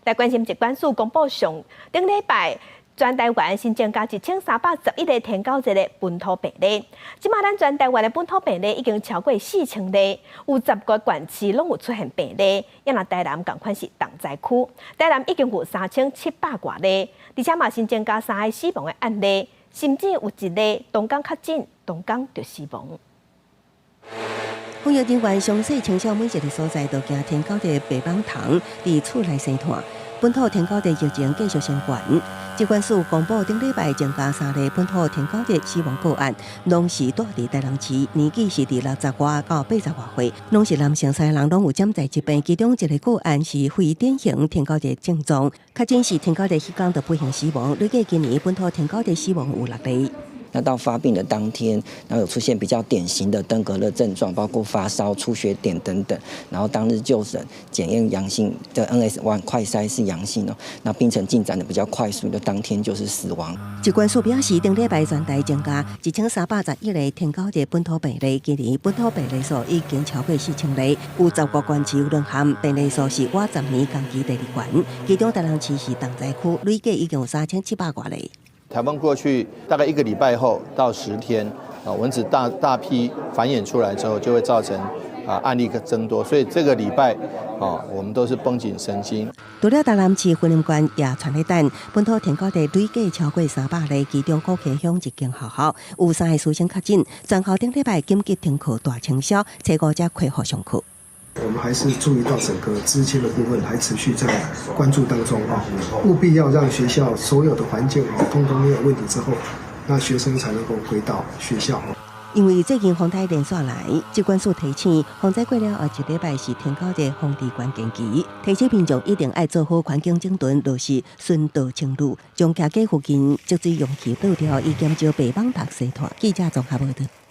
台关心疾管署公布上顶礼拜。全台湾新增加1311个天狗日的本土病例，即马咱全台湾的本土病例已经超过4000例，有10个县市拢有出现病例。也若台南同款是重灾区，台南已经有3700多例，而且嘛新增加3个死亡的案例，甚至有一例同港确诊，同港就死亡。防疫人员详细清楚每一个所在都惊天狗日白板糖伫厝内生团。本土天狗日疫情继续升悬，疾管署公布顶礼拜增加3例本土天狗日死亡个案，拢是住伫台南市，年纪是伫60外到80外岁，拢是男性3人，拢有潜在疾病。其中一个个案是非典型天狗日症状，确诊是天狗日迄天就不幸死亡。累计今年本土天狗日死亡有6例。那到发病的当天，然后有出现比较典型的登革热症状，包括发烧、出血点等等。然后当日就诊检验阳性的 NS1 快筛是阳性哦，那病程进展的比较快速的当天就是死亡。疾管署表示，顶礼拜全台增加1311例天狗日本土病例，今年本土病例数已经超过4000例，有10个县市有沦陷，病例数是我10年同期第2悬，其中台南市是重灾区，累计已经有3700多例。台风过去大概1个礼拜后到10天，蚊子大批繁衍出来之后，就会造成案例增多，所以这个礼拜我们都是绷紧神经。除了台南市婚姻关也传咧等，本土天狗日累计超过300例，其中高溪乡一间学校有3个师生确诊，全校顶礼拜紧急停课大清消，初五才恢复上课。我们还是注意到整个资金的部分还持续在关注当中务必要让学校所有的环境通通没有问题之后，那学生才能够回到学校。因为最近风台连续来，疾管署提醒，风灾过了后1礼拜是天狗日风治关键期，提醒民众一定要做好环境整顿，就是顺道清路，将家街附近积水容器倒掉，以减少白网白生团。记者综合报道。